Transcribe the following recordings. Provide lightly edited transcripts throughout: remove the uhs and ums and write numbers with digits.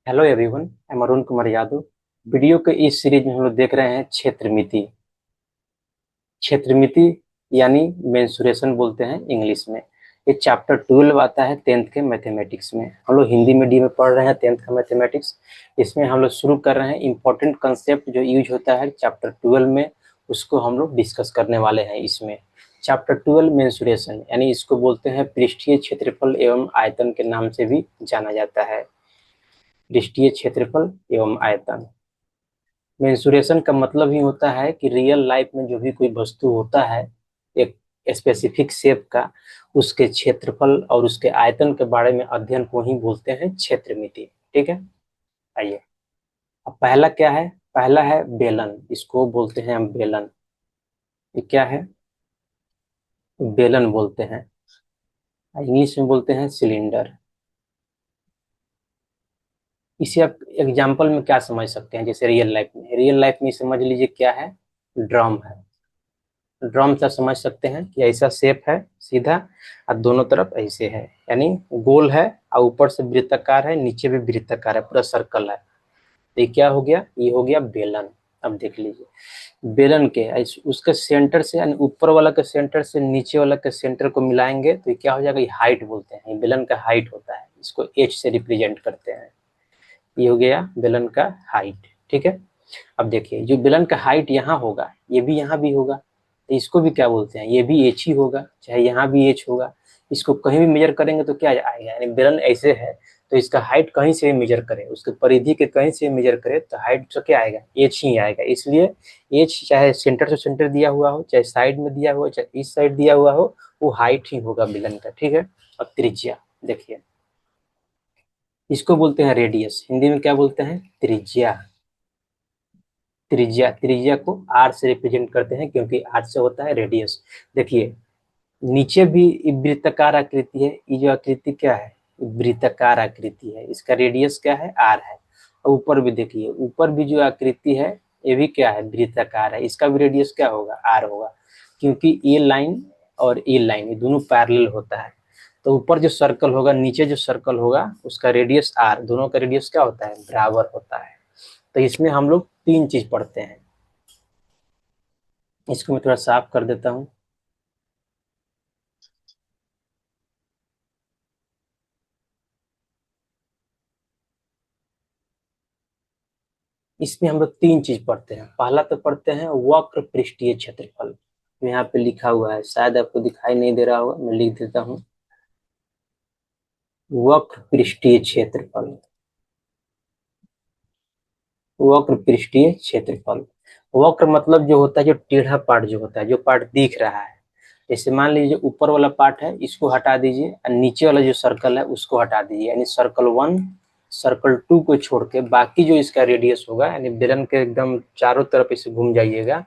Hello everyone, मैं Arun Kumar Yadav. Video के इस सीरीज में हम लोग देख रहे हैं क्षेत्रमिति। क्षेत्रमिति यानी मेंसुरेशन बोलते हैं इंग्लिश में। ये चैप्टर 12 आता है 10th के मैथमेटिक्स में। हम लोग हिंदी मीडियम में पढ़ रहे हैं 10th का मैथमेटिक्स। इसमें हम लोग शुरू कर रहे हैं इंपॉर्टेंट कंसेप्ट जो यूज होता है चैप्टर 12 में, उसको हम लोग डिस्कस करने वाले हैं इसमें। चैप्टर 12 मेंसुरेशन यानी इसको बोलते हैं पृष्ठीय क्षेत्रफल एवं आयतन के नाम से भी जाना जाता है। पृष्ठीय क्षेत्रफल एवं आयतन, मेंसुरेशन का मतलब ही होता है कि रियल लाइफ में जो भी कोई वस्तु होता है एक स्पेसिफिक शेप का, उसके क्षेत्रफल और उसके आयतन के बारे में अध्ययन को ही बोलते हैं क्षेत्रमिति। ठीक है, आइए। अब पहला क्या है? पहला है बेलन, इसको बोलते हैं हम बेलन। ये क्या है? बेलन बोलते हैं, इंग्लिश में बोलते हैं सिलेंडर। इसे आप एग्जाम्पल में क्या समझ सकते हैं? जैसे रियल लाइफ में समझ लीजिए क्या है, ड्रम है। ड्रम से समझ सकते हैं कि ऐसा शेप है सीधा, और दोनों तरफ ऐसे है, यानी गोल है, और ऊपर से वृत्ताकार है, नीचे भी वृत्ताकार है, पूरा सर्कल है। तो ये क्या हो गया? ये हो गया बेलन। अब देख लीजिए, बेलन के उसके सेंटर से, यानी ऊपर वाला के सेंटर से नीचे वाला के सेंटर को मिलाएंगे तो ये क्या हो जाएगा? ये हाइट बोलते हैं। ये बेलन का हाइट होता है, इसको एच से रिप्रेजेंट करते हैं। ये हो गया बेलन का हाइट। ठीक है, अब देखिए जो बेलन का हाइट यहाँ होगा, ये भी यहाँ भी होगा, तो इसको भी क्या बोलते हैं? ये भी एच ही होगा, चाहे यहाँ भी एच होगा। इसको कहीं भी मेजर करेंगे तो क्या आएगा? यानी बेलन ऐसे है तो इसका हाइट कहीं से भी मेजर करे, उसके परिधि के कहीं से भी मेजर करे तो हाइट तो क्या आएगा? एच ही आएगा। इसलिए एच चाहे सेंटर से सेंटर दिया हुआ हो, चाहे साइड में दिया हुआ हो, चाहे इस साइड दिया हुआ हो, वो हाइट ही होगा बेलन का। ठीक है, अब त्रिज्या देखिए, इसको बोलते हैं रेडियस। हिंदी में क्या बोलते हैं? त्रिज्या। त्रिज्या, त्रिज्या को आर से रिप्रेजेंट करते हैं क्योंकि आर से होता है रेडियस। देखिए नीचे भी वृत्ताकार आकृति है, ये जो आकृति क्या है? वृत्ताकार आकृति है, इसका रेडियस क्या है? आर है। और ऊपर भी देखिए, ऊपर भी जो आकृति है ये भी क्या है? वृत्ताकार है, इसका भी रेडियस क्या होगा? आर होगा, क्योंकि ये लाइन और ये लाइन ये दोनों पैरेलल होता है। तो ऊपर जो सर्कल होगा, नीचे जो सर्कल होगा, उसका रेडियस आर, दोनों का रेडियस क्या होता है? बराबर होता है। तो इसमें हम लोग तीन चीज पढ़ते हैं। इसको मैं थोड़ा साफ कर देता हूँ। इसमें हम लोग तीन चीज पढ़ते हैं। पहला तो पढ़ते हैं वक्र पृष्ठीय क्षेत्रफल। यहाँ पे लिखा हुआ है, शायद आपको दिखाई नहीं दे रहा होगा, मैं लिख देता हूँ। वक्र पृष्ठीय क्षेत्रफल, वक्र पृष्ठीय क्षेत्रफल। वक्र मतलब जो होता है, जो टेढ़ा पार्ट जो होता है, जो पार्ट दिख रहा है। जैसे मान लीजिए ऊपर वाला पार्ट है, इसको हटा दीजिए, और नीचे वाला जो सर्कल है उसको हटा दीजिए, यानी सर्कल 1 सर्कल 2 को छोड़ के बाकी जो इसका रेडियस होगा, यानी बेलन के एकदम चारों तरफ इसे घूम जाइएगा,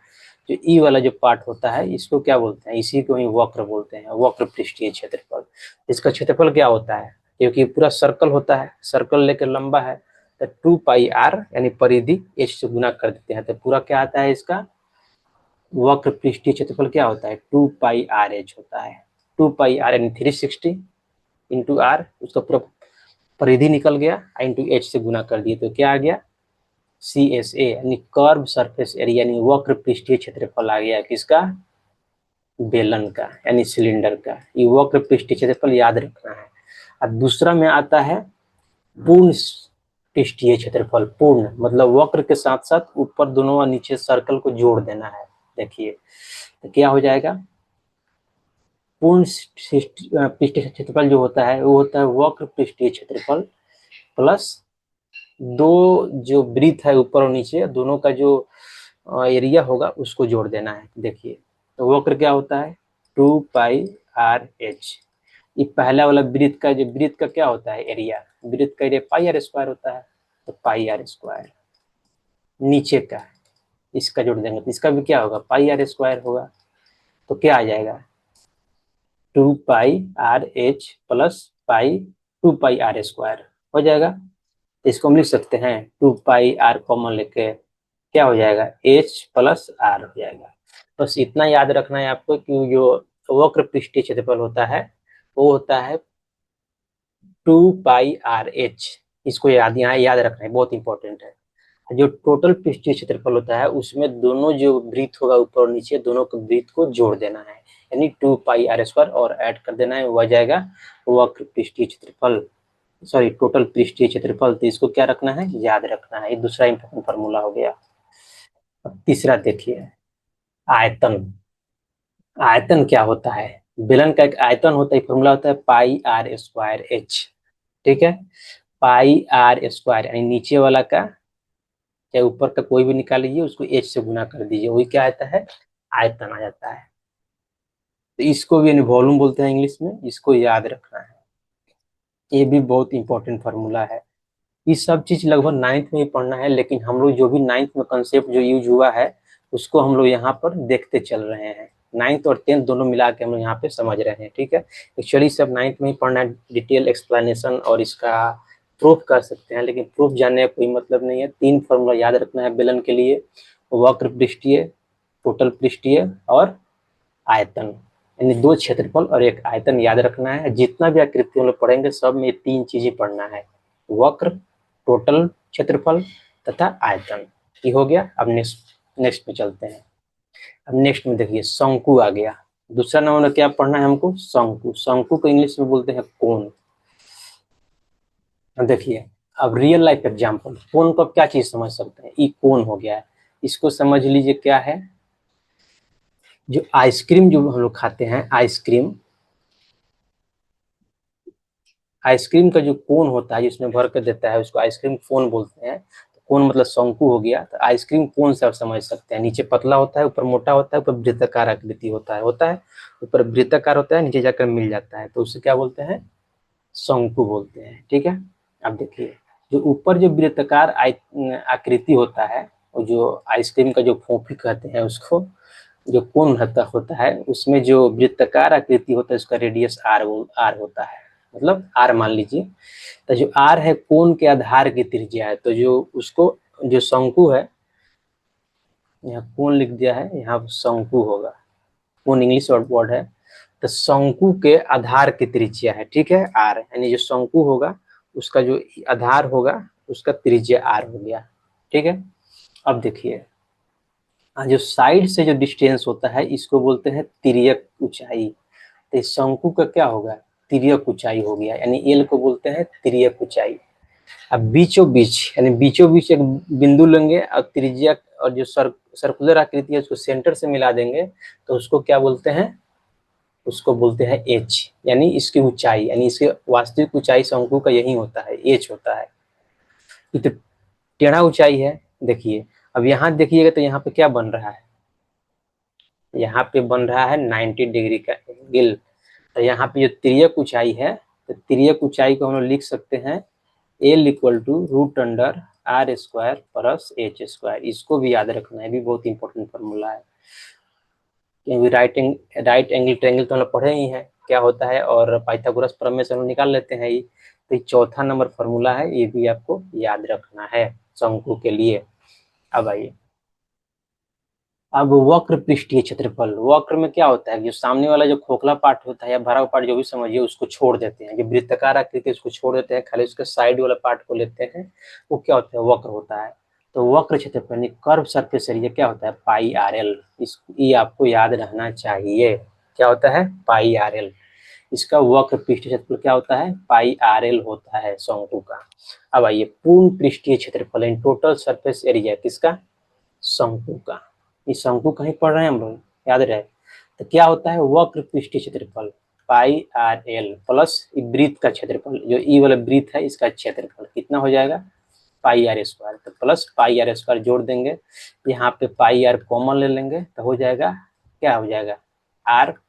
जो ई वाला जो पार्ट होता है इसको क्या बोलते हैं? इसी को ही वक्र बोलते हैं, वक्र पृष्ठीय क्षेत्रफल। इसका क्षेत्रफल क्या होता है? क्योंकि पूरा सर्कल होता है, सर्कल लेकर लंबा है, तो 2 पाई आर यानी परिधि एच से गुना कर देते हैं, तो पूरा क्या आता है? इसका वक्र पृष्ठीय क्षेत्रफल क्या होता है? 2 पाई आर एच होता है। 2 पाई आर यानी 360 इंटू आर, उसका पूरा परिधि निकल गया, इंटू एच से गुना कर दिए तो क्या आ गया? CSA यानी कर्व सरफेस एरिया, यानी वक्र पृष्ठीय क्षेत्रफल आ गया किसका? बेलन का, यानी सिलेंडर का। ये वक्र पृष्ठीय क्षेत्रफल याद रखना है। और दूसरा में आता है पूर्ण पृष्ठीय क्षेत्रफल। पूर्ण मतलब वक्र के साथ साथ ऊपर दोनों और नीचे सर्कल को जोड़ देना है। देखिए तो क्या हो जाएगा? पूर्ण पृष्ठीय क्षेत्रफल जो होता है वो होता है वक्र पृष्ठीय क्षेत्रफल प्लस दो जो वृत्त है ऊपर और नीचे दोनों का जो एरिया होगा उसको जोड़ देना है। देखिए तो वक्र क्या होता है? 2 पाई आर एच। ये पहला वाला वृत्त का, जो वृत्त का क्या होता है? एरिया। वृत्त का एरिया पाई आर स्क्वायर होता है, तो पाई आर स्क्वायर। नीचे का इसका जोड़ देंगे तो इसका भी क्या होगा? पाई आर स्क्वायर होगा। तो क्या आ जाएगा? 2 pi R H plus pi 2 pi R square हो जाएगा। तो इसको हम लिख सकते हैं 2 पाई आर कॉमन लेके क्या हो जाएगा? एच प्लस आर हो जाएगा। बस इतना याद रखना है आपको कि जो वक्र पृष्ठीय क्षेत्रफल होता है वो होता है 2 पाई आर एच। इसको यहाँ याद रखना है, बहुत इंपॉर्टेंट है। जो टोटल पृष्ठीय क्षेत्रफल होता है उसमें दोनों जो वृत्त होगा ऊपर और नीचे दोनों के वृत्त को जोड़ देना है, यानी 2πr² और ऐड कर देना है, वो आ जाएगा वक्र पृष्ठीय क्षेत्रफल, सॉरी टोटल पृष्ठीय क्षेत्रफल। तो इसको क्या रखना है, याद रखना है। ये दूसरा इंपॉर्टेंट फॉर्मूला हो गया। अब तीसरा देखिए, आयतन। आयतन क्या होता है, बेलन का एक आयतन होता है, फॉर्मूला होता है πr²h। ठीक है, πr² यानी नीचे वाला का चाहे ऊपर का कोई भी निकाल लीजिए, उसको h से गुना कर दीजिए, वही क्या आता है, आयतन आ जाता है। तो इसको भी वॉल्यूम बोलते हैं इंग्लिश में, इसको याद रखना है। ये भी बहुत इंपॉर्टेंट फार्मूला है। ये सब चीज लगभग नाइन्थ में ही पढ़ना है, लेकिन हम लोग जो भी नाइन्थ में कंसेप्ट जो यूज हुआ है उसको हम लोग यहाँ पर देखते चल रहे हैं। नाइन्थ और टेंथ दोनों मिला के हम लोग यहाँ पे समझ रहे हैं। ठीक है, एक्चुअली सब नाइन्थ में ही पढ़ना है, डिटेल एक्सप्लेनेशन और इसका प्रूफ कर सकते हैं, लेकिन प्रूफ जानने का कोई मतलब नहीं है। 3 फॉर्मूला याद रखना है बेलन के लिए, वक्र पृष्ठीय, टोटल पृष्ठीय और आयतन, यानी 2 क्षेत्रफल और 1 आयतन याद रखना है। जितना भी आकृति हम लोग पढ़ेंगे सब में 3 चीजें पढ़ना है, वक्र, टोटल क्षेत्रफल तथा आयतन। ये हो गया। अब नेक्स्ट में चलते हैं। अब नेक्स्ट में देखिए शंकु आ गया। दूसरा नंबर में क्या पढ़ना है हमको, शंकु। शंकु को इंग्लिश में बोलते हैं कोन। देखिए अब रियल लाइफ एग्जाम्पल, कोन को अब क्या चीज समझ सकते हैं, ये कोन हो गया है। इसको समझ लीजिए क्या है, जो आइसक्रीम जो हम लोग खाते हैं, आइसक्रीम, आइसक्रीम का जो कोन होता है जिसमें भर कर देता है उसको आइसक्रीम कोन बोलते हैं। तो कोन मतलब शंकु हो गया। तो आइसक्रीम कोन से आप समझ सकते हैं, नीचे पतला होता है, ऊपर मोटा होता है, ऊपर वृत्ताकार आकृति होता है, ऊपर वृत्ताकार होता है, नीचे जाकर मिल जाता है, तो उसे क्या बोलते हैं, शंकु बोलते हैं। ठीक है, अब देखिए जो ऊपर जो वृत्ताकार आकृति होता है, और जो आइसक्रीम का जो फोफी कहते हैं उसको, जो कोन रहता होता है उसमें जो वृत्ताकार आकृति होता है उसका रेडियस आर होता है, मतलब आर मान लीजिए। तो जो आर है कोन के आधार की त्रिज्या है, तो जो उसको जो शंकु है, यहाँ कोन लिख दिया है, यहाँ शंकु होगा, कोन इंग्लिश वर्ड है। तो शंकु के आधार की त्रिज्या है, ठीक है, आर, यानी जो शंकु होगा उसका जो आधार होगा उसका त्रिज्या आर हो गया। ठीक है, अब देखिए जो साइड से जो डिस्टेंस होता है इसको बोलते हैं तिर्यक ऊंचाई। तो इस शंकु का क्या होगा, तिर्यक ऊंचाई हो गया, यानी एल को बोलते हैं तिर्यक ऊंचाई। अब बीचों बीच, यानी बीचों बीच एक बिंदु लेंगे और त्रिज्या और जो सर्कुलर आकृति है उसको सेंटर से मिला देंगे, तो उसको क्या बोलते हैं, उसको बोलते हैं एच, यानी इसकी ऊंचाई, यानी इसकी वास्तविक ऊंचाई शंकु का यही होता है, एच होता है। तो टेढ़ा ऊंचाई है, देखिए अब यहाँ देखिएगा तो यहाँ पे क्या बन रहा है, यहाँ पे बन रहा है 90 डिग्री का एंगल। तो यहाँ पे जो तिर्यक ऊंचाई है, तो तिर्यक ऊंचाई को हम लोग लिख सकते हैं L = √r² प्लस h²। इसको भी याद रखना है, भी बहुत इंपॉर्टेंट फॉर्मूला है, क्योंकि राइट एंगल ट्रायंगल तो हम लोग पढ़े ही हैं क्या होता है, और पाइथागोरस प्रमेय से हम लोग निकाल लेते हैं ये। तो ये चौथा नंबर फॉर्मूला है, ये भी आपको याद रखना है शंकु के लिए। अब आइए, अब वक्र पृष्ठीय क्षेत्रफल। वक्र में क्या होता है, जो सामने वाला जो खोखला पार्ट होता है या भरा हुआ पार्ट जो भी समझिए उसको छोड़ देते हैं, जो वृत्ताकार आकृति उसको छोड़ देते हैं, खाली उसके साइड वाला पार्ट को लेते हैं, वो क्या होता है, वक्र होता है। तो वक्र क्षेत्रफल यानी कर्व सरफेस एरिया क्या होता है, πr/l। ये आपको याद रहना चाहिए, क्या होता है, πr/l। इसका वक्र पृष्ठीय क्षेत्रफल क्या होता है, πr/l होता है शंकु का। अब आइए पूर्ण पृष्ठीय क्षेत्रफल, टोटल सरफेस एरिया किसका, शंकु का। इस शंकु कहीं पढ़ रहे हैं हम लोग, याद रहे। तो क्या होता है, वक्र पृष्ठीय क्षेत्रफल πr/l प्लस वृत्त का क्षेत्रफल, जो ई वाला वृत्त है इसका क्षेत्रफल कितना हो जाएगा, πr²। तो प्लस πr² जोड़ देंगे, यहाँ पे πr कॉमन ले लेंगे तो हो जाएगा, क्या हो जाएगा, r +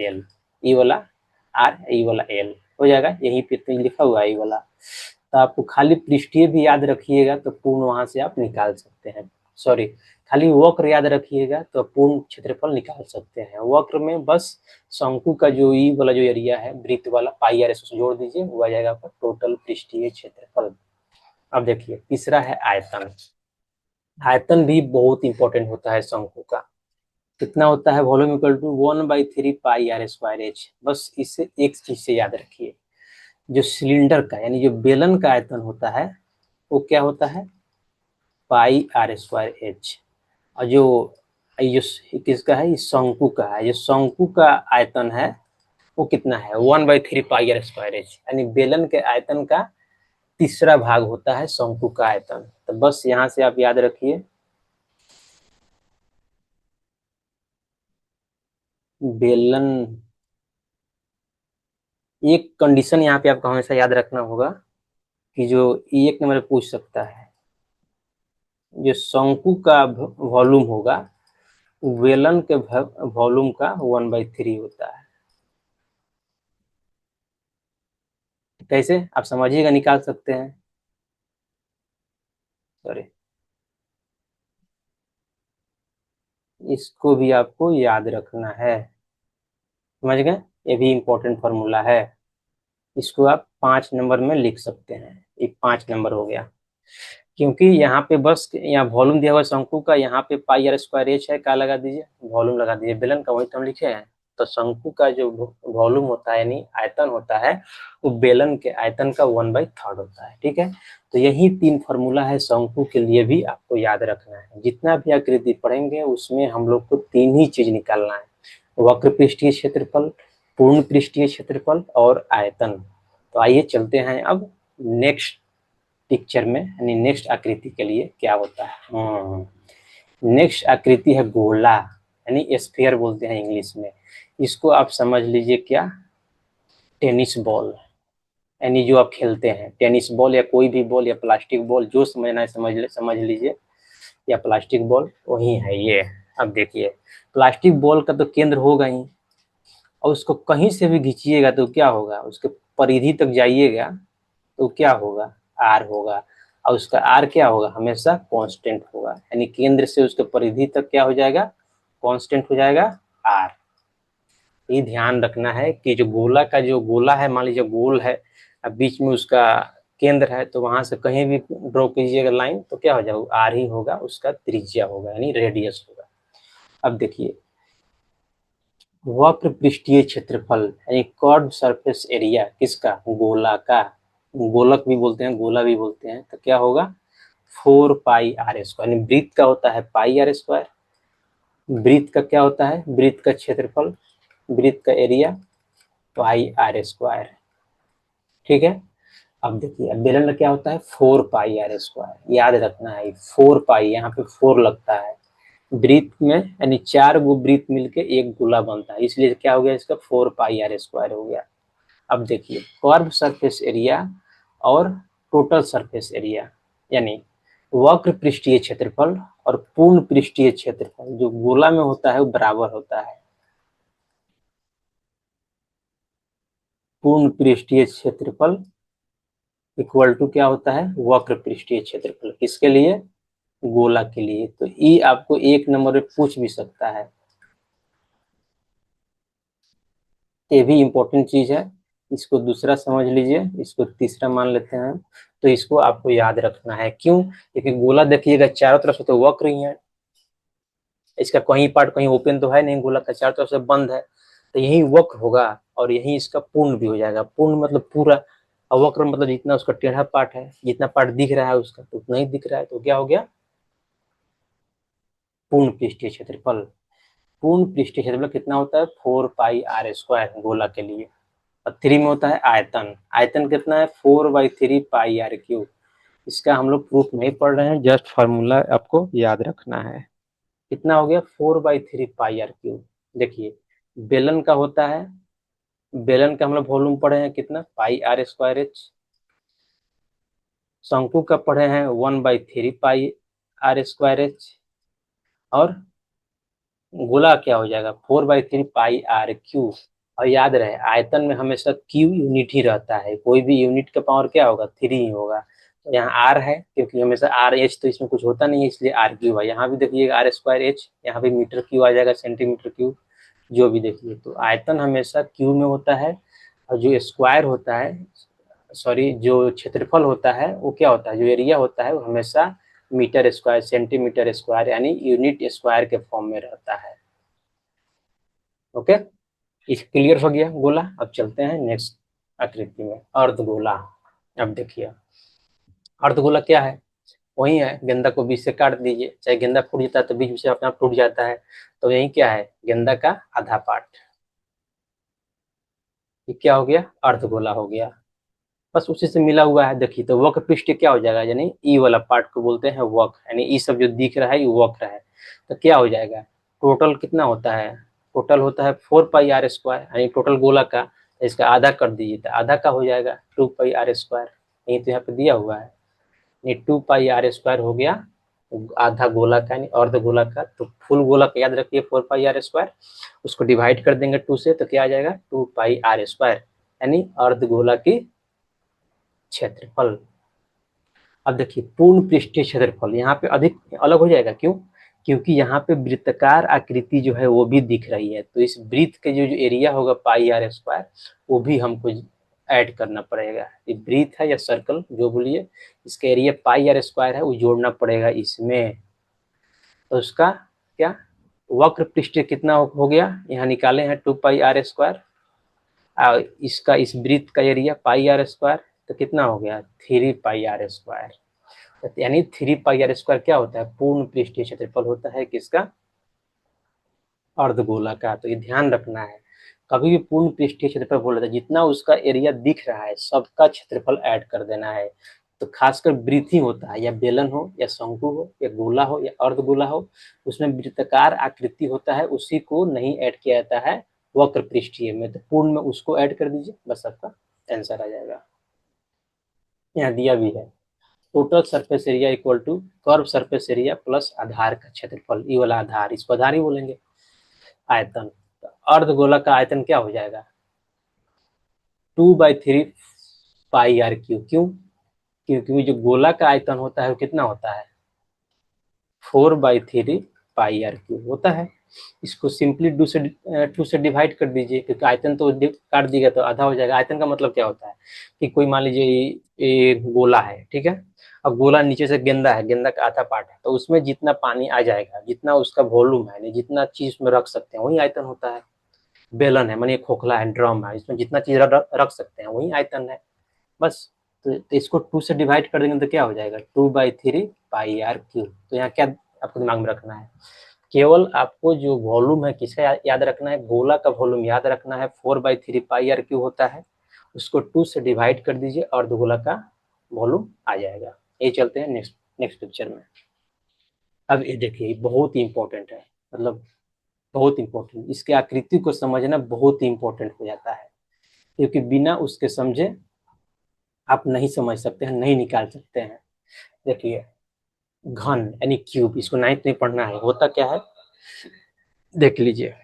l, ई वाला r, ई वाला l हो जाएगा, यहीं पे तो लिखा हुआ है ई वाला। तो आपको खाली पृष्ठीय भी याद रखिएगा तो पूर्ण वहां से आप निकाल सकते हैं, सॉरी खाली वक्र याद रखिएगा तो पूर्ण क्षेत्रफल निकाल सकते हैं। वक्र में बस शंकु का जो ई वाला जो एरिया है वृत्त वाला πr जोड़ दीजिए, वो आ जाएगा आपका टोटल पृष्ठीय क्षेत्रफल। अब देखिए तीसरा है आयतन। आयतन भी बहुत इंपॉर्टेंट होता है शंकु का। कितना होता है, वॉल्यूम = 1/3 πr²h। बस इससे एक चीज से याद रखिए, जो सिलेंडर का यानी जो बेलन का आयतन होता है वो क्या होता है, पाई आर स्क्वायर एच। और जो ये जो किसका है, ये शंकु का है, जो शंकु का आयतन है वो कितना है, 1/3 पाई आर स्क्वायर एच, यानी बेलन के आयतन का तीसरा भाग होता है शंकु का आयतन। तो बस यहाँ से आप याद रखिए, बेलन, एक कंडीशन यहाँ पे आपको हमेशा याद रखना होगा कि जो एक नंबर पूछ सकता है, जो शंकु का वॉल्यूम होगा वेलन के वॉल्यूम का 1/3 होता है। कैसे आप समझिएगा, निकाल सकते हैं, सॉरी, इसको भी आपको याद रखना है, समझ गए, ये भी इंपॉर्टेंट फॉर्मूला है। इसको आप 5 नंबर में लिख सकते हैं, एक 5 नंबर हो गया, क्योंकि यहाँ पे बस यहाँ वॉल्यूम दिया हुआ शंकु का, यहाँ पे पाई आर स्क्वायर एच है, क्या लगा दीजिए, वॉल्यूम लगा दीजिए, बेलन का वही तो हम लिखे हैं। तो शंकु का जो वॉल्यूम होता है यानी आयतन होता है वो बेलन के आयतन का 1/3 होता है, ठीक है। तो यही 3 फॉर्मूला है शंकु के लिए भी आपको याद रखना है। जितना भी आकृति पढ़ेंगे उसमें हम लोग को 3 ही चीज निकालना है, वक्र पृष्ठीय क्षेत्रफल, पूर्ण पृष्ठीय क्षेत्रफल और आयतन। तो आइए चलते हैं अब नेक्स्ट पिक्चर में, यानी नेक्स्ट आकृति के लिए क्या होता है। नेक्स्ट आकृति है गोला, यानी स्फीयर बोलते हैं इंग्लिश में। इसको आप समझ लीजिए क्या, टेनिस बॉल, यानी जो आप खेलते हैं टेनिस बॉल या कोई भी बॉल या प्लास्टिक बॉल, जो समझना है समझ लीजिए, या प्लास्टिक बॉल वही है ये। अब देखिए, प्लास्टिक बॉल का तो केंद्र होगा ही, और उसको कहीं से भी खींचिएगा तो क्या होगा, उसके परिधि तक जाइएगा तो क्या होगा, आर होगा। और उसका आर क्या होगा, हमेशा कांस्टेंट होगा, यानी केंद्र से उसके परिधि तक क्या हो जाएगा, कांस्टेंट हो जाएगा आर। ये ध्यान रखना है कि जो गोला का जो गोला है, मान लीजिए गोल है, अब बीच में उसका केंद्र है, तो वहां से कहीं भी ड्रॉ कीजिएगा लाइन तो क्या हो जाएगा, आर ही होगा, उसका त्रिज्या होगा यानी रेडियस होगा। अब देखिए, वक्र पृष्ठीय क्षेत्रफल यानी कर्व सरफेस एरिया किसका, गोला का, गोलक भी बोलते हैं गोला भी बोलते हैं, तो क्या होगा 4 पाई आर स्क्वायर, यानी वृत्त का होता है पाई आर स्क्वायर, वृत्त का क्या होता है, वृत्त का क्षेत्रफल, वृत्त का एरिया पाई आर स्क्वायर, ठीक है। अब देखिए, अब बेलन का क्या होता है 4 पाई आर स्क्वायर, याद रखना है 4 पाई, यहाँ पे 4 लगता है, वृत्त में यानी 4 गो वृत्त मिलके एक गोला बनता है, इसलिए क्या हो गया इसका 4 पाई आर स्क्वायर हो गया। अब देखिए, कर्व सरफेस एरिया और टोटल सरफेस एरिया, यानी वक्र पृष्ठीय क्षेत्रफल और पूर्ण पृष्ठीय क्षेत्रफल जो गोला में होता है वो बराबर होता है। पूर्ण पृष्ठीय क्षेत्रफल इक्वल टू क्या होता है, वक्र पृष्ठीय क्षेत्रफल, किसके लिए, गोला के लिए। तो ई आपको 1 नंबर में पूछ भी सकता है, ये भी इंपॉर्टेंट चीज है। इसको दूसरा समझ लीजिए, इसको तीसरा मान लेते हैं। तो इसको आपको याद रखना है, क्यों, क्योंकि गोला देखिएगा चारों तरफ से तो वक्र ही है, इसका कहीं पार्ट कहीं ओपन तो है नहीं, गोला का चारों तरफ से बंद है, तो यही वक्र होगा और यही इसका पूर्ण भी हो जाएगा। पूर्ण मतलब पूरा, और वक्र मतलब जितना उसका टेढ़ा पार्ट है, जितना पार्ट दिख रहा है उसका तो उतना ही दिख रहा है, तो क्या हो गया पूर्ण पृष्ठीय क्षेत्रफल। पूर्ण पृष्ठीय क्षेत्रफल कितना होता है 4 पाई आर स्क्वायर गोला के लिए। और 3 में होता है आयतन, आयतन कितना है 4/3 पाई आर क्यूब। इसका हम लोग प्रूफ नहीं पढ़ रहे हैं, जस्ट फार्मूला आपको याद रखना है। कितना हो गया 4/3 पाई आर क्यूब। देखिए, बेलन का होता है, बेलन का हम लोग वॉल्यूम पढ़े हैं कितना, पाई आर स्क्वायर एच। शंकु का पढ़े हैं 1/3 पाई आर स्क्वायर एच। और गोला क्या हो जाएगा 4/3 पाई आर क्यूब। और याद रहे, आयतन में हमेशा क्यू यूनिट ही रहता है, कोई भी यूनिट का पावर क्या होगा 3 ही होगा। तो यहाँ आर है, क्योंकि हमेशा आर एच तो इसमें कुछ होता नहीं है, इसलिए आर क्यूब है। यहाँ भी देखिएगा आर स्क्वायर एच, यहाँ पे मीटर क्यू आ जाएगा, सेंटीमीटर क्यू, जो भी देखिए। तो आयतन हमेशा क्यू में होता है, और जो स्क्वायर होता है, सॉरी जो क्षेत्रफल होता है वो क्या होता है, जो एरिया होता है वो हमेशा मीटर स्क्वायर, सेंटीमीटर स्क्वायर यानी यूनिट स्क्वायर के फॉर्म में रहता है। ओके, इस क्लियर हो गया गोला। अब चलते हैं नेक्स्ट आकृति में, अर्धगोला। अब देखिए अर्धगोला क्या है, वही है, गेंदा को बीच से काट दीजिए, चाहे गेंदा फूट जाता है तो बीच से अपना टूट जाता है, तो यही क्या है, गेंदा का आधा पार्ट, ये क्या हो गया, अर्धगोला हो गया। बस उसी से मिला हुआ है। देखिए तो वक्र पृष्ठ क्या हो जाएगा, यानी ई वाला पार्ट को बोलते हैं वक्र, यानी ई सब जो दिख रहा है ये वक्र है। तो क्या हो जाएगा, टोटल कितना होता है, टोटल होता है 4 पाई r स्क्वायर, यानी टोटल गोला का, इसका आधा कर दीजिए तो आधा का हो जाएगा 2 पाई r स्क्वायर, यही तो यहाँ पे दिया हुआ है। ये 2 पाई r स्क्वायर हो गया आधा गोला का, यानी अर्ध गोला का। तो फुल गोला का याद रखिए 4 पाई r स्क्वायर, उसको डिवाइड कर देंगे 2 से तो क्या आ जाएगा 2 पाई r स्क्वायर, यानी अर्ध गोला की क्षेत्रफल। अब देखिए पूर्ण पृष्ठीय क्षेत्रफल यहाँ पे अधिक अलग हो जाएगा, क्यों, क्योंकि यहाँ पे वृत्ताकार आकृति जो है वो भी दिख रही है, तो इस वृत्त के जो एरिया होगा पाई r स्क्वायर वो भी हमको ऐड करना पड़ेगा। ये वृत्त है या सर्कल जो बोलिए, इसका एरिया पाई r स्क्वायर है, वो जोड़ना पड़ेगा इसमें। तो उसका क्या, वक्र पृष्ठ कितना हो गया, यहाँ निकाले हैं 2 पाई r स्क्वायर, इसका इस वृत्त का एरिया पाई r स्क्वायर, तो कितना हो गया 3 पाई r स्क्वायर, यानी 3 पाई r स्क्वायर क्या होता है, पूर्ण पृष्ठीय क्षेत्रफल होता है किसका, अर्धगोला का। तो ये ध्यान रखना है, कभी भी पूर्ण पृष्ठीय क्षेत्रफल बोला था जितना उसका एरिया दिख रहा है सबका क्षेत्रफल ऐड कर देना है। तो खासकर वृत्त होता है, या बेलन हो या शंकु हो या गोला हो या अर्धगोला हो, उसमें वृत्ताकार आकृति होता है, उसी को नहीं ऐड किया जाता है वक्र पृष्ठीय में। तो पूर्ण में उसको ऐड कर दीजिए, बस आपका आंसर आ जाएगा। यहाँ दिया भी है total surface area equal to curve surface area plus आधार का क्षेत्रफल, ये वाला आधार, इसको आधार ही बोलेंगे। आयतन, तो अर्धगोला का आयतन क्या हो जाएगा 2/3 पाई r क्यूब, क्यों, क्योंकि जो गोला का आयतन होता है वो कितना होता है 4/3 पाई r क्यूब होता है। इसको सिंपली 2 से डिवाइड कर दीजिए, क्योंकि आयतन तो काट दीजिएगा तो आधा हो जाएगा। आयतन का मतलब क्या होता है कि कोई मान लीजिए ये गोला है, ठीक है, अब गोला नीचे से गेंदा है, गेंदा का आधा पार्ट है, तो उसमें जितना पानी आ जाएगा, जितना उसका वॉल्यूम है, जितना चीज उसमें रख सकते हैं वही आयतन होता है। बेलन है मानिए, खोखला है, ड्रम है, इसमें जितना चीज रख सकते हैं वही आयतन है, बस। तो इसको 2 से डिवाइड कर देंगे तो क्या हो जाएगा 2/3 पाई r क्यूब। तो यहाँ क्या आपको दिमाग में रखना है, केवल आपको जो वॉल्यूम है किसका याद रखना है, गोला का वॉल्यूम याद रखना है, 4/3 पाई r क्यूब होता है, उसको 2 से डिवाइड कर दीजिए और गोला का वॉल्यूम आ जाएगा। ये चलते हैं नेक्स्ट नेक्स्ट पिक्चर में। अब ये देखिए बहुत ही इंपॉर्टेंट है, मतलब बहुत इंपॉर्टेंट, इसके आकृति को समझना बहुत ही इंपॉर्टेंट हो जाता है, क्योंकि बिना उसके समझे आप नहीं समझ सकते हैं, नहीं निकाल सकते हैं। देखिए घन यानी क्यूब, इसको नाइन्थ में पढ़ना है, होता क्या है देख लीजिए।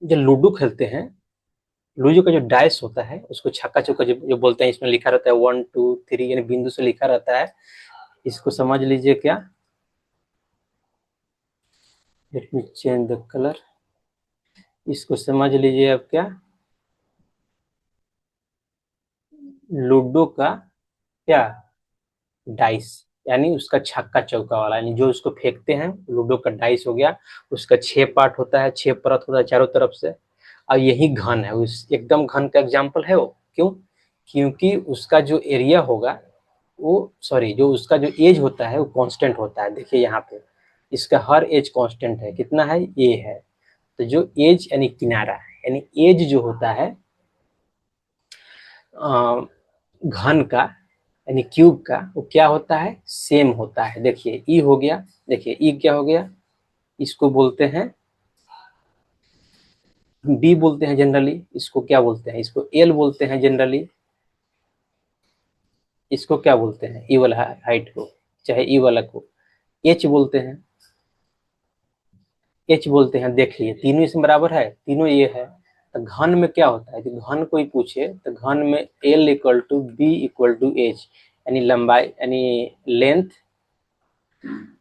जब लूडो खेलते हैं, लूडो का जो डाइस होता है उसको छक्का चौका जो बोलते हैं, इसमें लिखा रहता है 1 2 3, यानी बिंदु से लिखा रहता है। इसको समझ लीजिए क्या, let me change the colour, इसको समझ लीजिए अब क्या, लूडो का क्या डाइस, यानी उसका छक्का चौका वाला, यानी जो उसको फेंकते हैं लूडो का डाइस हो गया, उसका 6 पार्ट होता है, 6 परत होता है चारों तरफ से। और यही घन है, उस एकदम घन का एग्जाम्पल है वो, क्यों, क्योंकि उसका जो एरिया होगा वो, सॉरी, जो उसका जो एज होता है वो कांस्टेंट होता है। देखिए यहाँ पे इसका हर एज कांस्टेंट है, कितना है ये है। तो जो एज यानी किनारा, यानी एज जो होता है घन का यानी क्यूब का, वो क्या होता है सेम होता है। देखिए ई हो गया, देखिए ई क्या हो गया, इसको बोलते हैं बी बोलते हैं जनरली, इसको क्या बोलते हैं, इसको एल बोलते हैं जनरली, इसको क्या बोलते हैं ई वाला हाइट को, चाहे ई वाला को एच बोलते हैं, एच बोलते हैं। देख लिए तीनों इसमें बराबर है, तीनों ये है। तो घन में क्या होता है, कि घन कोई पूछे तो घन में L equal to B equal to H, यानी लंबाई यानी लेंथ,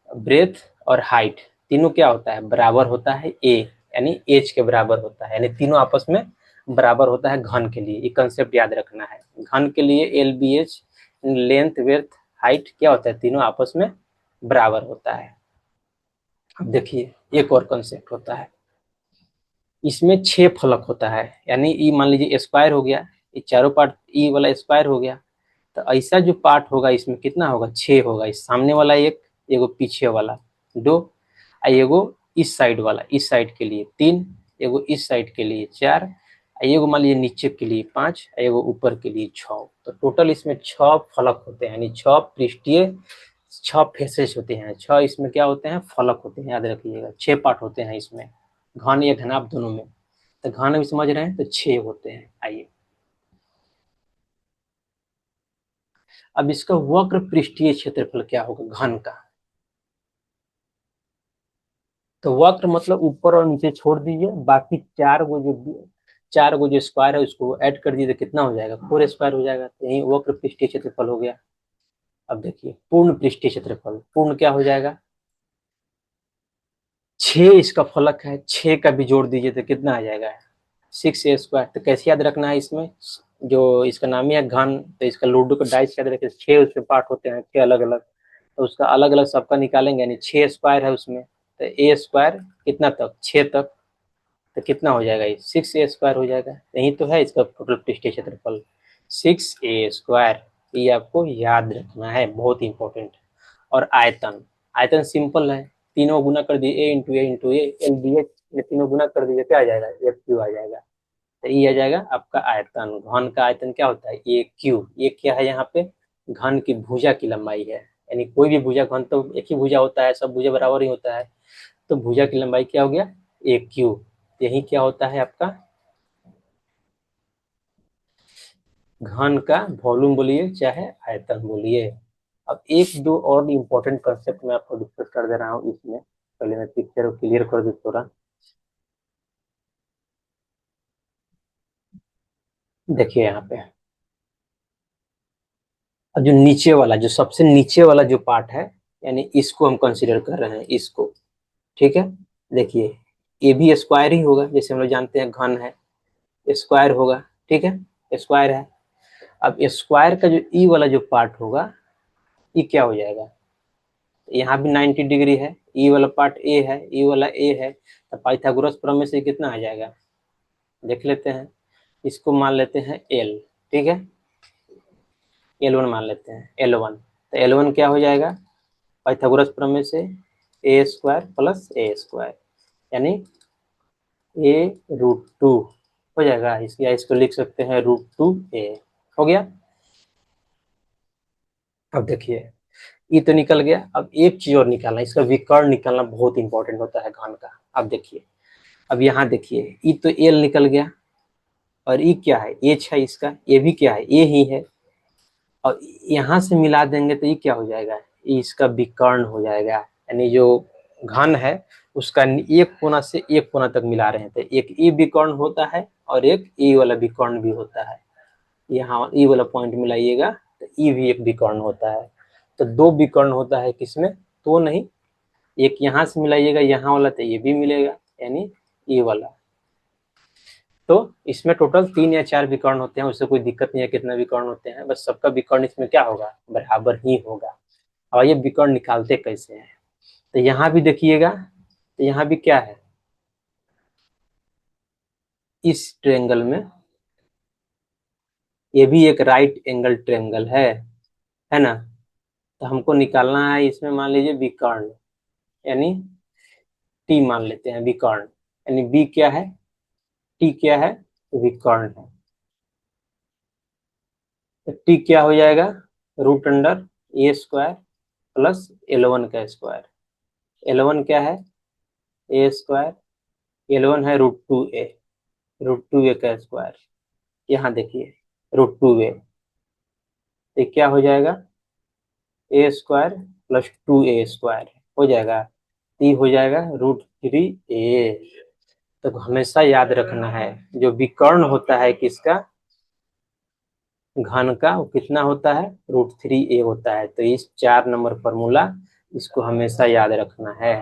ब्रेथ और हाइट, तीनों क्या होता है बराबर होता है ए, यानी एच के बराबर होता है, यानी तीनों आपस में बराबर होता है घन के लिए। ये कंसेप्ट याद रखना है, घन के लिए L B H, length breadth height क्या होता है, तीनों आपस में बराबर होता है। अब देखिए एक और कंसेप्ट होता है, इसमें 6 फलक होता है, यानी ये मान लीजिए स्क्वायर हो गया, ये चारों पार्ट ई वाला स्क्वायर हो गया। तो ऐसा जो पार्ट होगा इसमें कितना होगा, 6 होगा। इस सामने वाला एक, एगो पीछे वाला 2, एगो इस साइड वाला, इस साइड के लिए 3, एगो इस साइड के लिए 4, एगो मान लीजिए नीचे के लिए 5, एगो ऊपर के लिए 6। तो टोटल इसमें 6 फलक होते हैं, यानी 6 पृष्ठीय, 6 फेसेस होते हैं। 6 इसमें क्या होते हैं, फलक होते हैं, याद रखिएगा। 6 पार्ट होते हैं इसमें, घन या घनाभ दोनों में। तो घन भी समझ रहे हैं तो 6 होते हैं। आइए अब इसका वक्र पृष्ठीय क्षेत्रफल क्या होगा घन का। तो वक्र मतलब ऊपर और नीचे छोड़ दीजिए, बाकी 4 गो जो स्क्वायर है उसको ऐड कर दीजिए, कितना हो जाएगा, 4 स्क्वायर हो जाएगा। तो यही वक्र पृष्ठीय क्षेत्रफल हो गया। अब देखिए पूर्ण पृष्ठीय क्षेत्रफल, पूर्ण क्या हो जाएगा, 6 इसका फलक है, 6 का भी जोड़ दीजिए तो कितना आ जाएगा, 6a²। तो कैसे याद रखना है इसमें, जो इसका नाम ही है घन, तो इसका लूडो का डाइस याद रखिए, 6 उसमें पार्ट होते हैं, 6 अलग अलग। तो उसका अलग अलग सबका निकालेंगे, यानी 6 स्क्वायर है उसमें। तो a² कितना तक, 6 तक। तो कितना हो जाएगा, ये 6a² हो जाएगा। यही तो है इसका टोटल पृष्ठीय क्षेत्रफल, 6a²। ये आपको याद रखना है, बहुत इंपॉर्टेंट। और आयतन, आयतन सिंपल है, तीनों गुना कर दिए, a इंटू ए ये तीनों गुना कर दीजिए, क्या आ जाएगा, f³ आ जाएगा। तो ये आ जाएगा आपका आयतन। घन का आयतन क्या होता है, a³। ये क्या है यहाँ पे, घन की भुजा की लंबाई है। यानी कोई भी भुजा, घन तो एक ही भुजा होता है, सब भुजा बराबर ही होता है। तो भुजा की लंबाई क्या हो गया, a³। यही क्या होता है आपका घन का वॉल्यूम बोलिए चाहे आयतन बोलिए। अब एक दो और इम्पोर्टेंट कंसेप्ट मैं आपको डिस्कस कर दे रहा हूँ इसमें, पहले मैं पिक्चर को क्लियर कर दूं थोड़ा। देखिए यहाँ पे, अब जो नीचे वाला, जो सबसे नीचे वाला जो पार्ट है, यानी इसको हम कंसीडर कर रहे हैं, इसको, ठीक है। देखिए ये भी स्क्वायर ही होगा, जैसे हम लोग जानते हैं घन है, स्क्वायर होगा, ठीक है, स्क्वायर है। अब स्क्वायर का जो ई वाला जो पार्ट होगा, ये क्या हो जाएगा, यहाँ भी 90 डिग्री है, ई वाला पार्ट ए है, ई वाला ए है। तो पाइथागोरस प्रमेय से कितना आ जाएगा, देख लेते हैं। इसको मान लेते हैं एल, ठीक है, L1 मान लेते हैं, L1। तो L1 क्या हो जाएगा, पाइथागोरस प्रमेय से a² प्लस a², यानी a√2 हो जाएगा। या इसको लिख सकते हैं √2a, हो गया। अब देखिए ये तो निकल गया। अब एक चीज और निकालना, इसका विकर्ण निकालना बहुत इंपॉर्टेंट होता है घन का। अब देखिए, अब यहाँ देखिए, ई तो एल निकल गया, और ई क्या है, एच है, इसका ये भी क्या है, ए ही है। और यहाँ से मिला देंगे तो ये क्या हो जाएगा, ये इसका विकर्ण हो जाएगा। यानी जो घन है उसका एक कोना से एक कोना तक मिला रहे हैं, तो एक ई विकर्ण होता है और एक ई वाला विकर्ण भी होता है। यहाँ ई वाला पॉइंट मिलाइएगा तो ई भी एक विकर्ण होता है। तो 2 विकर्ण होता है किसमें, तो नहीं, एक यहाँ से मिलाइएगा यहाँ वाला तो ये भी मिलेगा, यानी ये वाला। तो इसमें टोटल 3 या 4 विकर्ण होते हैं, उससे कोई दिक्कत नहीं है कितना विकर्ण होते हैं, बस सबका विकर्ण इसमें क्या होगा, बराबर ही होगा। और ये विकर्ण निकालते कैसे हैं, तो यहाँ भी देखिएगा, तो यहाँ भी क्या है, इस ट्रेंगल में ये भी एक राइट एंगल ट्रेंगल है ना। तो हमको निकालना है इसमें, मान लीजिए विकर्ण, यानी टी मान लेते हैं विकर्ण, यानी बी क्या है, टी क्या है, विकर्ण है। तो टी क्या हो जाएगा, √a² प्लस L1 का स्क्वायर। L1 क्या है, a², L1 है √2a का स्क्वायर। यहाँ देखिए √2a, तो क्या हो जाएगा, a² प्लस 2a² हो जाएगा, तो हो जाएगा √3a। तो हमेशा याद रखना है, जो विकर्ण होता है किसका, घन का, वो कितना होता है, √3a होता है। तो इस 4 नंबर फॉर्मूला, इसको हमेशा याद रखना है।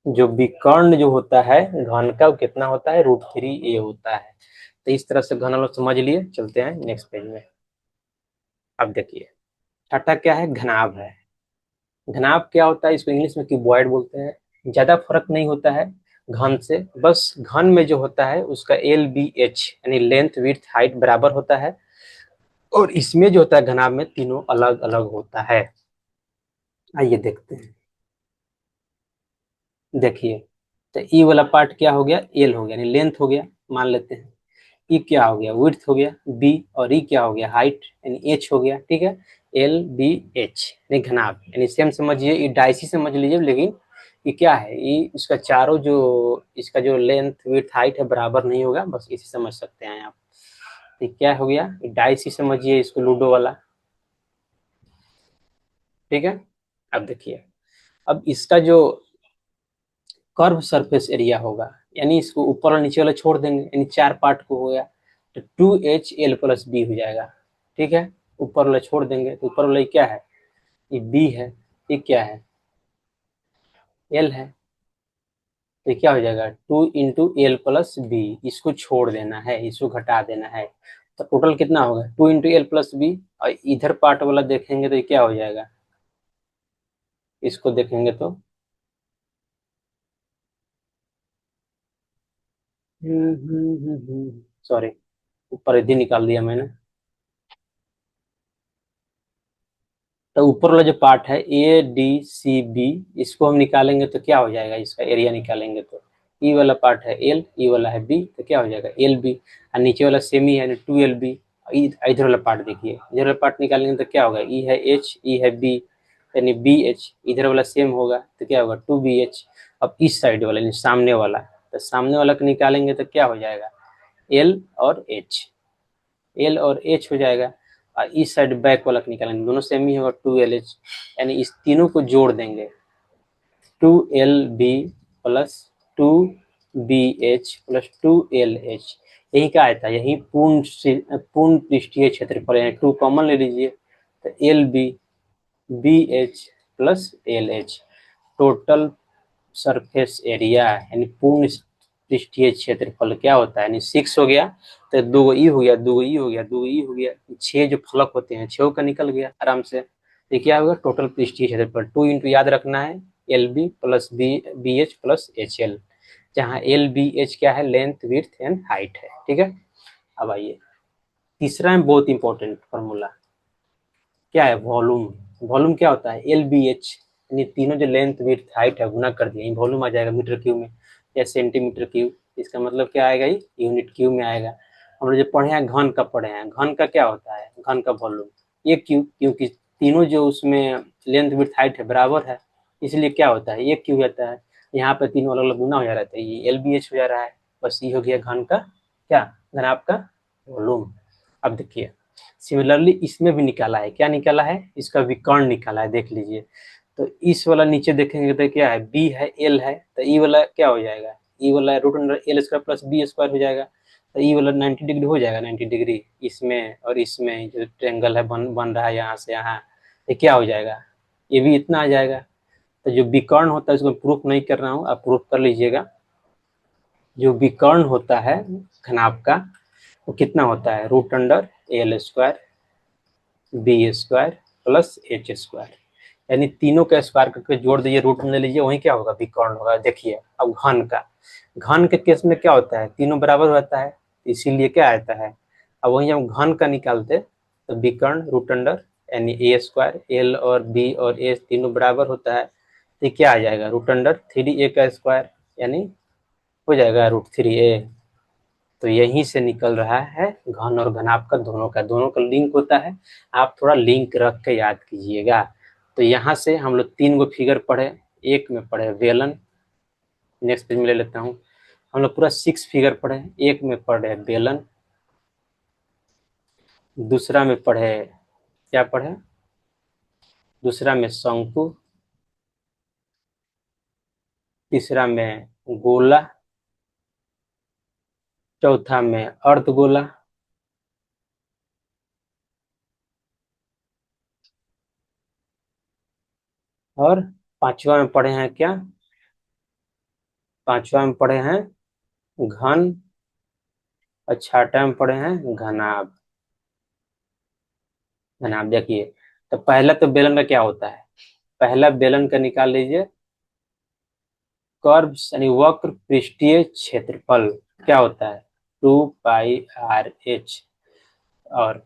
जो विकर्ण जो होता है घन का, वो कितना होता है, √3a होता है। तो इस तरह से घन लोग समझ लिए, चलते हैं नेक्स्ट पेज में। अब देखिए छठा क्या है, घनाभ है। घनाभ क्या होता है, इसको इंग्लिश में क्यूबॉइड बोलते हैं। ज्यादा फर्क नहीं होता है, घन से, बस घन में जो होता है उसका एल बी एच यानी लेंथ विड्थ हाइट बराबर होता है, और इसमें जो होता है घनाभ में तीनों अलग अलग होता है। आइए देखते हैं। देखिए, तो ई वाला पार्ट क्या हो गया, एल हो गया यानी लेंथ हो गया, मान लेते हैं। ई क्या हो गया, विड्थ हो गया बी, और ई क्या हो गया, हाइट यानी एच हो गया। ठीक है, एल बी एच यानी घनाभ, यानी सेम समझिए, ये डाइसी समझ लीजिए, लेकिन ये क्या है, ये इसका चारों जो इसका जो लेंथ विड्थ हाइट है बराबर नहीं होगा, बस इसे समझ सकते हैं आप। तो क्या हो गया, डाइसी समझिए इसको, लूडो वाला। ठीक है, अब देखिए, अब इसका जो कर्व सरफेस एरिया होगा, यानी इसको ऊपर और नीचे वाला छोड़ देंगे, यानी चार पार्ट को हो गया, तो 2HL+B हो जाएगा। ठीक है, ऊपर वाला छोड़ देंगे तो ऊपर वाला क्या है, ये बी है, ये क्या है, एल है, तो क्या हो जाएगा 2 × L+B, इसको छोड़ देना है, इसको घटा देना है, तो टोटल कितना होगा 2 × L+B। और इधर पार्ट वाला देखेंगे तो ये क्या हो जाएगा, इसको देखेंगे तो सॉरी, ऊपर इधर निकाल दिया मैंने। तो ऊपर वाला जो पार्ट है ADCB, इसको हम निकालेंगे तो क्या हो जाएगा, इसका एरिया निकालेंगे तो ई वाला पार्ट है एल, ई वाला है बी, तो क्या हो जाएगा LB, और नीचे वाला सेमी है 2LB। इधर वाला पार्ट देखिए, इधर वाला पार्ट निकालेंगे तो क्या होगा, ई है एच, ई है बी, यानी BH, इधर वाला सेम होगा तो क्या होगा 2BH। अब इस साइड वाला यानी सामने वाला, तो सामने वाला को निकालेंगे तो क्या हो जाएगा, एल और एच हो जाएगा। और इस साइड बैक वाला निकालेंगे, दोनों सेम ही होगा 2LH, यानी इस तीनों को जोड़ देंगे, 2LB+2BH+2LH, यही क्या आता है, यही पूर्ण पृष्ठीय क्षेत्रफल, यानी 2 कॉमन ले लीजिए, तो LB BH+LH total surface area यानी पूर्ण पृष्ठीय क्षेत्रफल क्या होता है, यानी 6 हो गया, तो 2 ई हो गया, 2 ई हो गया, 2 ई हो गया, 6 जो फलक होते हैं 6 का निकल गया आराम से। ये क्या होगा, टोटल पृष्ठीय क्षेत्रफल 2 इंटू याद रखना है LB+BH+HL, जहाँ LBH क्या है, लेंथ विड्थ एंड हाइट है। ठीक है, अब आइए तीसरा है बहुत इंपॉर्टेंट फॉर्मूला, क्या है, वॉल्यूम। वॉल्यूम क्या होता है, LBH, यानी तीनों जो लेंथ विड्थ हाइट है गुना कर दिया, वॉल्यूम आ जाएगा मीटर क्यूब में या सेंटीमीटर क्यूब, इसका मतलब क्या आएगा, ये यूनिट क्यूब में आएगा। हम लोग जो पढ़े हैं घन का पढ़े हैं, घन का क्या होता है, घन का वॉल्यूम ये क्यूब, क्योंकि तीनों जो उसमें लेंथ विड्थ हाइट है बराबर है, इसलिए क्या होता है, ये क्यूब जाता है, यहाँ पे तीनों अलग अलग गुना हो जा रहा है, ये LBH हो जा रहा है, बस ये हो गया घन का क्या, घनाभ का वॉल्यूम। अब देखिए सिमिलरली इसमें भी निकाला है, क्या निकाला है, इसका विकर्ण निकाला है, देख लीजिए। तो इस वाला नीचे देखेंगे तो क्या है, बी है, एल है, तो ई वाला क्या हो जाएगा, ई वाला √L² + B² हो जाएगा, तो ई वाला 90 डिग्री हो जाएगा, 90 डिग्री इसमें और इसमें जो ट्रेंगल है बन रहा है यहाँ से यहाँ, ये क्या हो जाएगा, ये भी इतना आ जाएगा। तो जो विकर्ण होता है उसको प्रूफ नहीं कर रहा हूँ, आप प्रूफ कर लीजिएगा। जो विकर्ण होता है घनाभ का, वो कितना होता है, √L²B² + H², यानी तीनों का स्क्वायर करके जोड़ दीजिए, रूट में ले लीजिए, वही क्या होगा, विकर्ण होगा। देखिए अब घन का, घन के केस में क्या होता है, तीनों बराबर होता है, इसीलिए क्या आता है, अब वही हम घन का निकालते तो विकर्ण रूट अंडर, यानी A², L और B और A तीनों बराबर होता है, तो क्या आ जाएगा, √3A², यानी हो जाएगा √3A। तो यहीं से निकल रहा है घन और घनाभ का, दोनों का लिंक होता है, आप थोड़ा लिंक रख के याद कीजिएगा। तो यहाँ से हम लोग 3 गो फिगर पढ़े, एक में पढ़े बेलन, नेक्स्ट पेज में ले लेता हूँ, हम लोग पूरा 6 फिगर पढ़े, एक में पढ़े बेलन, दूसरा में पढ़े क्या पढ़े, दूसरा में शंकु, तीसरा में गोला, चौथा में अर्धगोला, और पांचवा में पढ़े हैं क्या, पांचवा में पढ़े हैं घन, और छठा में पढ़े हैं घनाभ। घनाभ देखिए, तो पहला तो बेलन का क्या होता है, पहला बेलन का निकाल लीजिए, कर्व्स यानी वक्र पृष्ठीय क्षेत्रफल क्या होता है 2πr/h और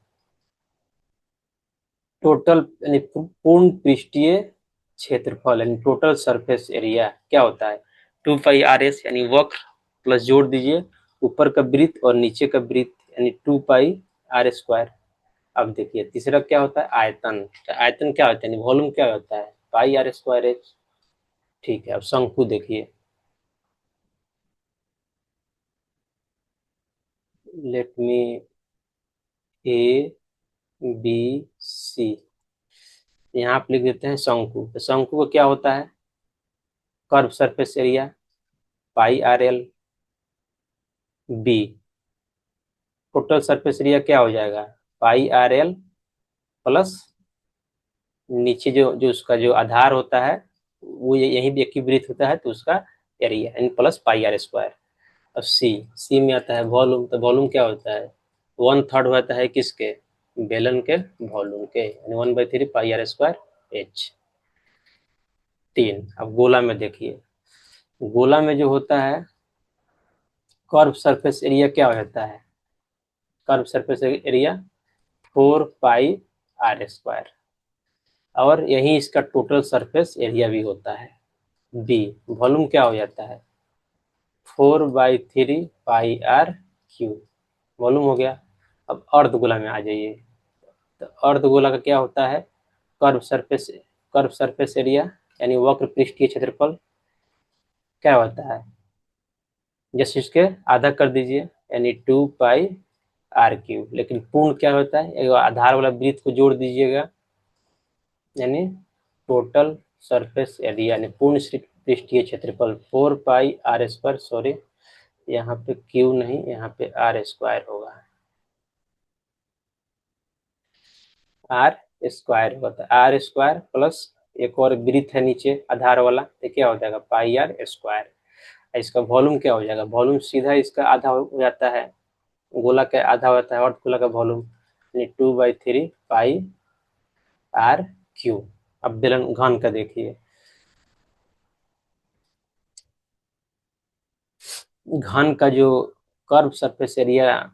टोटल यानी पूर्ण पृष्ठीय क्षेत्रफल यानी टोटल सरफेस एरिया क्या होता है 2πr/s यानी वक्र प्लस जोड़ दीजिए ऊपर का वृत्त और नीचे का वृत्त यानी 2πr²। अब देखिए तीसरा क्या होता है आयतन। आयतन क्या होता है यानी वॉल्यूम क्या होता है πr²h। ठीक है अब शंकु देखिए लेट मी ABC यहाँ आप लिख देते हैं शंकु। तो शंकु का क्या होता है curve surface area πrl/b। Total surface area क्या हो जाएगा πrl प्लस नीचे जो जो उसका जो आधार होता है वो यही भी एकीकृत होता है तो उसका एरिया यानी प्लस πr²। अब सी में आता है वॉल्यूम। तो वॉल्यूम क्या होता है 1/3 होता है किसके बेलन के वॉल्यूम के यानी 1/3 πr²h। 3 अब गोला में देखिए गोला में जो होता है कर्व सरफेस एरिया क्या होता है कर्व सरफेस एरिया 4πr²। और यही इसका टोटल सरफेस एरिया भी होता है बी। वॉल्यूम क्या हो जाता है 4/3πr³ वॉल्यूम हो गया। अब अर्धगोला में आ जाइए। तो अर्धगोला का क्या होता है कर्व सरफेस एरिया यानी वक्र पृष्ठीय क्षेत्रफल क्या होता है जैसे इसके आधा कर दीजिए यानी 2πr³। लेकिन पूर्ण क्या होता है एक आधार वाला वृत्त को जोड़ दीजिएगा यानी टोटल सरफेस एरिया यानी पूर्ण पृष्ठीय क्षेत्रफल 4πr²। सॉरी यहाँ पे क्यू नहीं यहाँ पे r² होगा r² होता है r² प्लस एक और वृत्त है नीचे आधार वाला तो क्या हो जाएगा πr²। इसका वॉल्यूम क्या हो जाएगा वॉल्यूम सीधा इसका आधा हो जाता है गोला का आधा होता है अर्धगोला का वॉल्यूम यानी 2/3πr³। अब बेलन घन का देखिए घन का जो कर्व सरफेस एरिया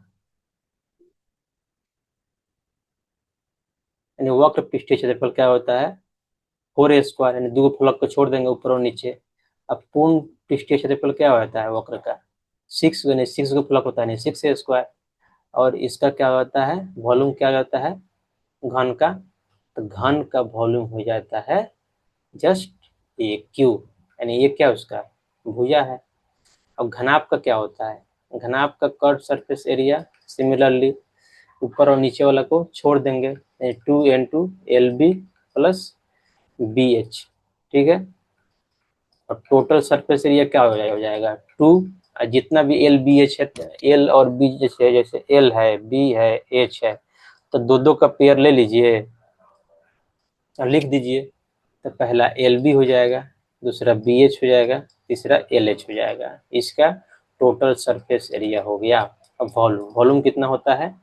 यानी वक्र पृष्ठीय क्षेत्रफल क्या होता है 4a² यानी दो फलक को छोड़ देंगे ऊपर और नीचे। अब पूर्ण पृष्ठीय क्षेत्रफल क्या होता है वक्र का 6 यानी 6 को फलक होता है 6a²। और इसका क्या होता है वॉल्यूम क्या होता है घन का तो घन का वॉल्यूम हो जाता है जस्ट ये क्यू यानी ये क्या उसका भुजा है। अब घनाभ का क्या होता है घनाभ का कर्व सरफेस एरिया सिमिलरली ऊपर और नीचे वाला को छोड़ देंगे 2n2lb प्लस BH। ठीक है और टोटल सरफेस एरिया क्या हो जाएगा 2 जितना भी LBH है L और B जैसे L है B है H है तो दो दो का पेयर ले लीजिए और लिख दीजिए। तो पहला LB हो जाएगा दूसरा BH हो जाएगा तीसरा LH हो जाएगा। इसका टोटल सरफेस एरिया हो गया। अब वॉल्यूम कितना होता है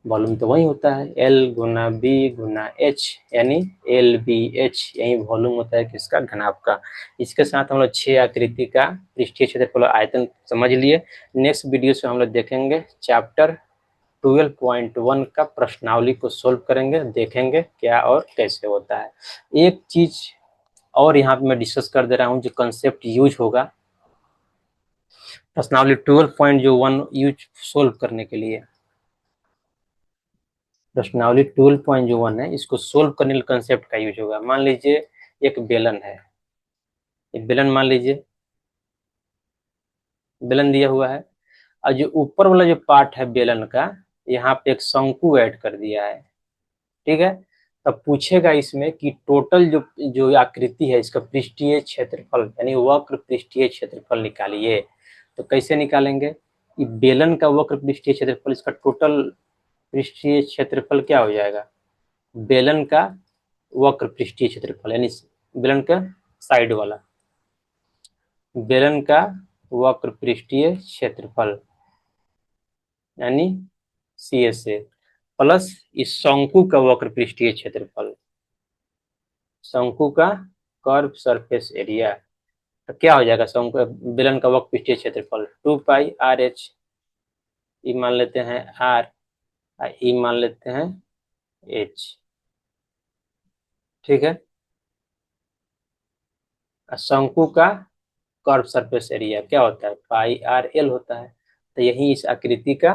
वॉल्यूम तो वही होता है L गुना B गुना H यानी LBH यही वॉल्यूम होता है किसका घनाभ का। इसके साथ हम लोग 6 आकृति का पृष्ठीय क्षेत्रफल आयतन समझ लिए। नेक्स्ट वीडियो से हम लोग देखेंगे चैप्टर 12.1 का प्रश्नावली को सोल्व करेंगे देखेंगे क्या और कैसे होता है। एक चीज और यहाँ पे मैं डिस्कस कर दे रहा हूँ जो कंसेप्ट यूज होगा प्रश्नावली 12.1 यूज सोल्व करने के लिए। प्रश्नावली 12.1 है इसको सोल्व करने के कंसेप्ट का यूज होगा। मान लीजिए एक बेलन है एक बेलन मान लीजिए बेलन दिया हुआ है और जो ऊपर वाला जो पार्ट है बेलन का यहाँ पे एक शंकु ऐड कर दिया है। ठीक है तब पूछेगा इसमें कि टोटल जो जो आकृति है इसका पृष्ठीय क्षेत्रफल यानी वक्र पृष्ठीय क्षेत्रफल निकालिए। तो कैसे निकालेंगे कि बेलन का वक्र पृष्ठीय क्षेत्रफल इसका टोटल पृष्ठीय क्षेत्रफल क्या हो जाएगा बेलन का वक्र पृष्ठीय क्षेत्रफल यानी बेलन का साइड वाला बेलन का वक्र पृष्ठीय क्षेत्रफल यानी CSA प्लस इस शंकु का वक्र पृष्ठीय क्षेत्रफल शंकु का कर्व सरफेस एरिया। तो क्या हो जाएगा शंकु बेलन का वक्र पृष्ठीय क्षेत्रफल 2πr/h। ई मान लेते हैं r, ई मान लेते हैं h। ठीक है। शंकु का कर्व सरफेस एरिया क्या होता है, πr/l होता है। तो यही इस आकृति का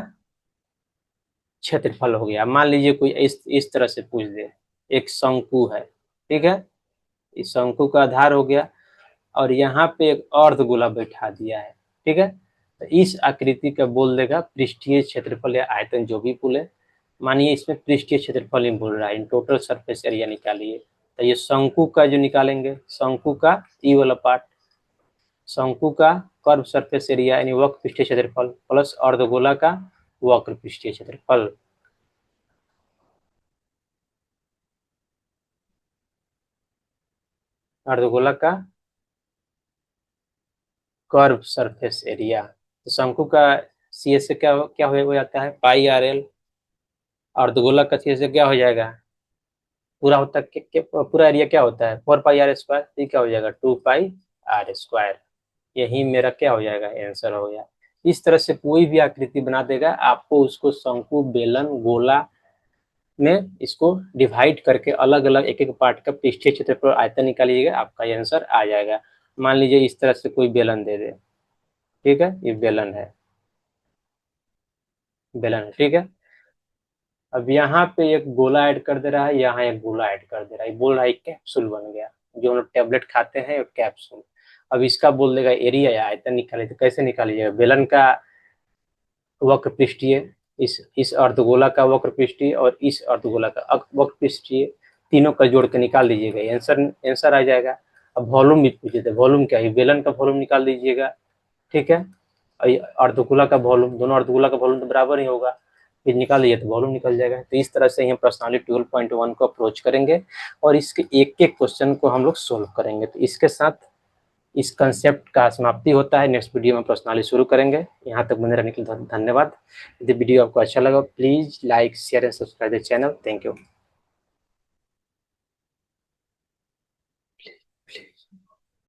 क्षेत्रफल हो गया। मान लीजिए कोई इस तरह से पूछ दे, एक शंकु है, ठीक है, इस शंकु का आधार हो गया और यहाँ पे एक अर्धगोला बैठा दिया है, ठीक है। तो इस आकृति का बोल देगा पृष्ठीय क्षेत्रफल या आयतन, जो भी बोले। मानिए इसमें पृष्ठीय क्षेत्रफल ही बोल रहा है, इन टोटल सरफेस एरिया निकालिए। तो ये शंकु का जो निकालेंगे, शंकु का ई वाला पार्ट, शंकु का कर्व सरफेस एरिया यानी वक्र पृष्ठीय क्षेत्रफल प्लस अर्धगोला का वक्र पृष्ठीय क्षेत्रफल। अर्धगोला का कर्व सरफेस एरिया, तो शंकु का सी एस से क्या क्या हो जाता है πr/l। अर्धगोला का सी एस से क्या हो जाएगा, पूरा होता पूरा एरिया क्या होता है 4πr², ये क्या हो जाएगा 2πr²। यही मेरा क्या हो जाएगा आंसर हो गया। इस तरह से कोई भी आकृति बना देगा, आपको उसको शंकु, बेलन, गोला में इसको डिवाइड करके अलग अलग एक एक पार्ट का पृष्ठीय क्षेत्रफल आयतन निकालिएगा, आपका ये आंसर आ जाएगा। मान लीजिए इस तरह से कोई बेलन दे दे, ठीक है, ये बेलन है, बेलन है, ठीक है। अब यहाँ पे एक गोला ऐड कर दे रहा है, यहाँ एक गोला ऐड कर दे रहा है, बोल रहा है कैप्सूल बन गया, जो हम लोग टेबलेट खाते हैं कैप्सूल। अब इसका बोल देगा एरिया या आयतन निकाले, तो कैसे निकालिएगा, बेलन का वक्र पृष्ठीय, इस अर्धगोला का वक्र पृष्ठीय और इस अर्धगोला का वक्र पृष्ठीय, तीनों का जोड़ के निकाल दीजिएगा, आंसर आ जाएगा। अब वॉल्यूम भी पूछे थे, वॉल्यूम क्या है, बेलन का वॉल्यूम निकाल दीजिएगा, ठीक है, अर्धगोला का वॉल्यूम, दोनों अर्धगोला का वॉल्यूम तो बराबर ही होगा, फिर निकाल दिए तो वॉल्यूम निकल जाएगा। तो इस तरह से हम प्रश्नावली 12.1 को अप्रोच करेंगे और इसके एक एक क्वेश्चन को हम लोग सोल्व करेंगे। तो इसके साथ इस कंसेप्ट का समाप्ति होता है। नेक्स्ट वीडियो में प्रश्नावली शुरू करेंगे। यहाँ तक बने रहने के लिए धन्यवाद। यदि वीडियो आपको अच्छा लगा please like, share and subscribe the channel. Thank you.